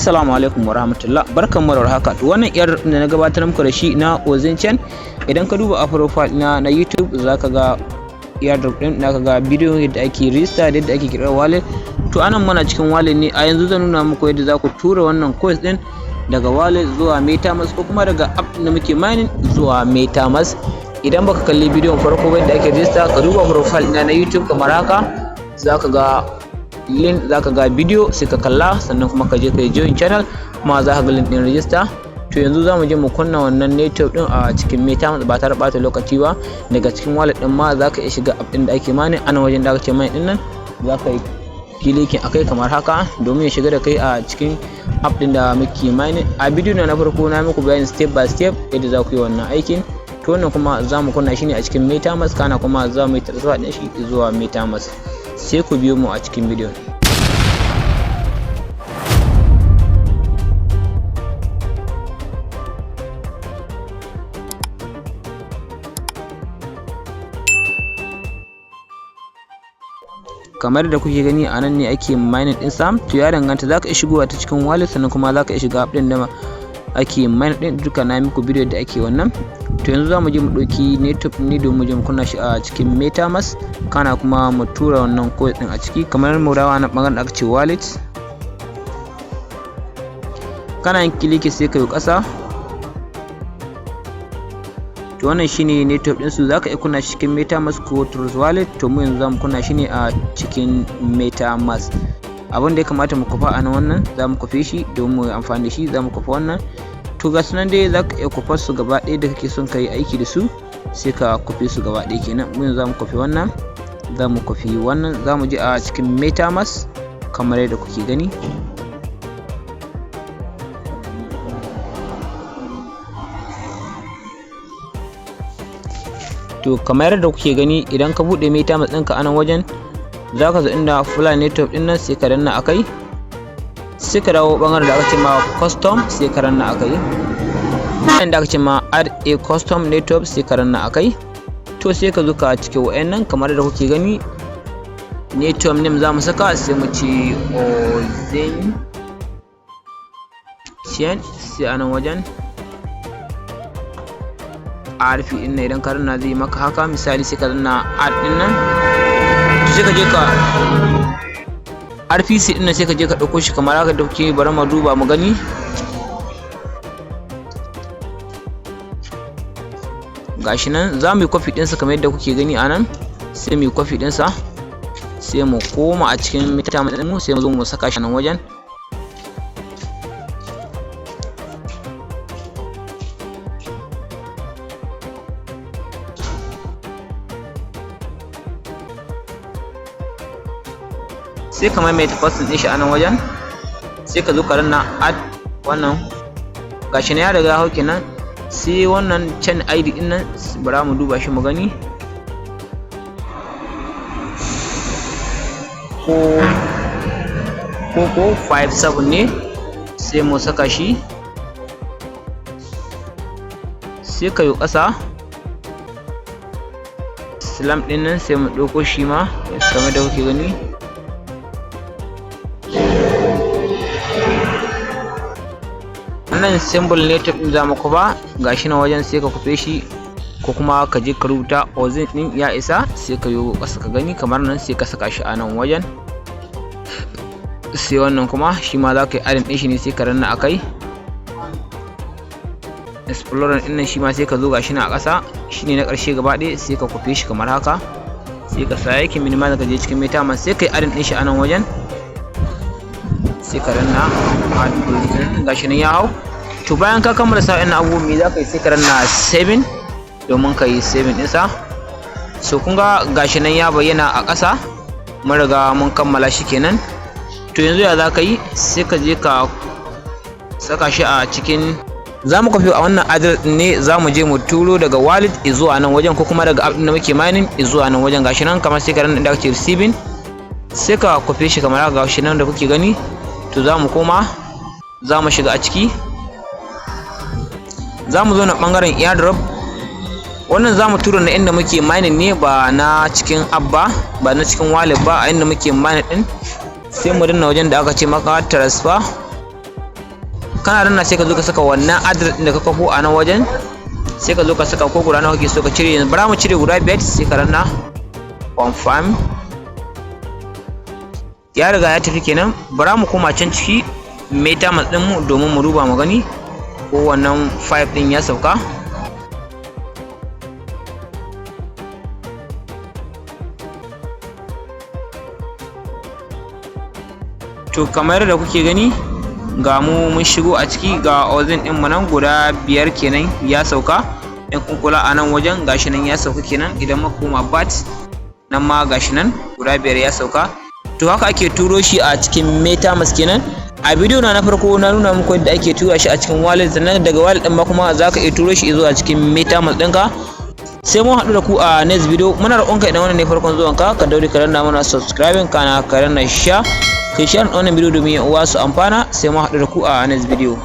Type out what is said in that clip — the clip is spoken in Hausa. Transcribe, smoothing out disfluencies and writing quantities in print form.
Assalamu alaikum warahmatullah, barkanmu da warhaka. To wannan yar da na gabatar muku da shi na Ozinchen, idan ka duba a profile na YouTube zaka ga airdrop din, zaka ga bidiyo yadda ake register, yadda ake kira wallet. To anan muna cikin wallet ne, a yanzu zan nuna muku yadda za ku tura wannan coins din daga wallet zuwa MetaMask ko kuma daga app da muke mining zuwa MetaMask. Idan baka kalli bidiyon farko ba yadda ake register, ka duba profile na YouTube kamar haka, zaka ga link, zaka ga bidiyo sai ka kalla, sannan kuma ka je ka join channel kuma za ka ga link din register. To yanzu zamu je mu kunna wannan network din a cikin MetaMask ba tare da bata lokaci ba. Daga cikin wallet din ma zaka iya shiga app din da ake mining, ana wajen da aka ce mining din nan zaka yi kilikin akai kamar haka domin ya shiga da kai a cikin app din da muke mining. A bidiyo na farko na muku bayani step by step yadda za ku yi wannan aikin. To wannan kuma zamu kunna shi ne a cikin MetaMask, kana kuma za mu yi transfer din shi zuwa MetaMask. Sai ku biyo mu a cikin bidiyon. Kamar da kuke gani a nan ne ake mining din sa. To ya danganta, zaka iya shigowa ta cikin wallet, sannan kuma zaka iya shiga app din da ake mining din. Duka na muku bidiyo da ake wannan. To yanzu zamu je mu dauki network ne domin mu je mu kunna shi a cikin MetaMask, kana kuma mu tura wannan coin din a ciki. Kamar mu dawo na bangaren da aka ce wallet, kana yin click sai ka yi kasa. To wannan shine network din su, zaka iya kunna shi cikin MetaMask ko Trust Wallet. To mu yanzu zamu kunna shi ne a cikin MetaMask. Abin da ya kamata mu kufa a nan, wannan zamu kufe shi domin mu yi amfani da shi. Zamu kufa wannan. To ga sunan dai zaka iya kufar su gaba ɗaya da kake son ka yi aiki da su, sai ka kufe su gaba ɗaya kenan. Mu yanzu zamu kufe wannan, zamu kufe wannan, zamu je a cikin MetaMask kamar yadda kuke gani. To kamar yadda kuke gani, idan ka bude MetaMask ɗinka a nan wajen, zaka zo inda Fly Network ɗin nan sai ka danna akai, sai ka dawo bangaren da aka ce ma custom sai ka danna akai, inda aka ce ma add a custom network sai ka danna akai. To sai ka zo ka cike wayannan kamar yadda kuke gani. Network name za mu saka, sai mu ce Ozinchen, sai a nan wajen RP din nan idan ka danna zai maka haka. Misali sai ka danna add din nan, sai ka je ka RPC din nan sai ka je ka dauko shi kamar haka da kuke. Bari mu duba mu gani. Gashi nan za mu yi copy din sa kamar yadda kuke gani a nan, sai mu yi copy din sa, sai mu koma a cikin MetaMask din mu, sai mu zo mu saka shi nan wajen. Sai ka maimaita password din shi a nan wajen, sai ka zo ka danna add wannan. Gashi ne ya riga hau kenan. Sai wannan chain ID din nan bara mu duba shi mu gani ko 57 ne, sai mu saka shi, sai ka yi ƙasa. Slam din nan sai mu ɗauko shi ma kamar da kuke gani. Wannan symbol network din zamu kufa, gashi na wajen sai ka kufe shi, ko kuma ka je ka rubuta Ozin din ya isa, sai ka yo ƙasa ka gani kamar nan, sai ka saka shi a nan wajen. Sai wannan kuma shi ma za ka yi adin din shi ne, sai ka ranna akai. Explorer din nan shi ma sai ka zo gashi na a ƙasa, shine na ƙarshe gaba ɗaya, sai ka kufe shi kamar haka, sai ka sa yake minimize ka je cikin MetaMask, sai ka yi adin din shi a nan wajen, sai ka ranna gashi nan ya hau. To bayan ka kammala sa ina abubuwan me za ka yi, sai ka ranna 7 domin ka yi 7 ɗinsa. So kun ga gashi nan ya bayyana a ƙasa, mun riga mun kammala shi kenan. To yanzu ya za ka yi, sai ka je ka saka shi a cikin, za mu kwafi a wannan address ne, za mu je mu turo daga wallet zuwa nan wajen, ko kuma daga app ɗin da muke mining zuwa nan wajen. Gashi nan kamar sai ka ranna inda aka ce receiving, sai ka kwafe shi kamar haka gashi nan da kuke gani. To za mu koma, za mu shiga a ciki, za mu zo na bangaren airdrop. Wannan za mu tura na inda muke mining ne, ba na cikin app ba na cikin wallet ba, a inda muke mining din. Sai mu danna wajen da aka ce maka transfer, kana danna sai ka zo ka saka wannan address din da ka kwafo a nan wajen, sai ka zo ka saka ko guda nawa kake so ka cire. Yanzu bara mu cire guda 5 sai ka danna confirm. Ya riga ya tafi kenan. Bara mu koma can ciki MetaMask din mu domin mu duba mu gani ko wannan 5 din ya sauka. To kamar da kuke gani ga mu mun shigo a ciki, ga Ozin din mu nan guda 5 kenan ya sauka. In kun kula a nan wajen gashi nan ya sauka kenan. Idan muka koma bat nan ma gashi nan guda 5 ya sauka. To haka ake turo shi a cikin MetaMask kenan. A bidiyo na farko na nuna muku yadda ake tura shi a cikin wallet, sannan daga wallet din ma kuma zaka iya turo shi zuwa cikin MetaMask ɗinka. Sai mun haɗu da ku a next video. Muna roƙonka idan wannan ne farkon zuwanka ka daure ka danna mana subscribing kana ka danna share. Kai share wannan bidiyo domin yan uwa su amfana. Sai mun haɗu da ku a next video.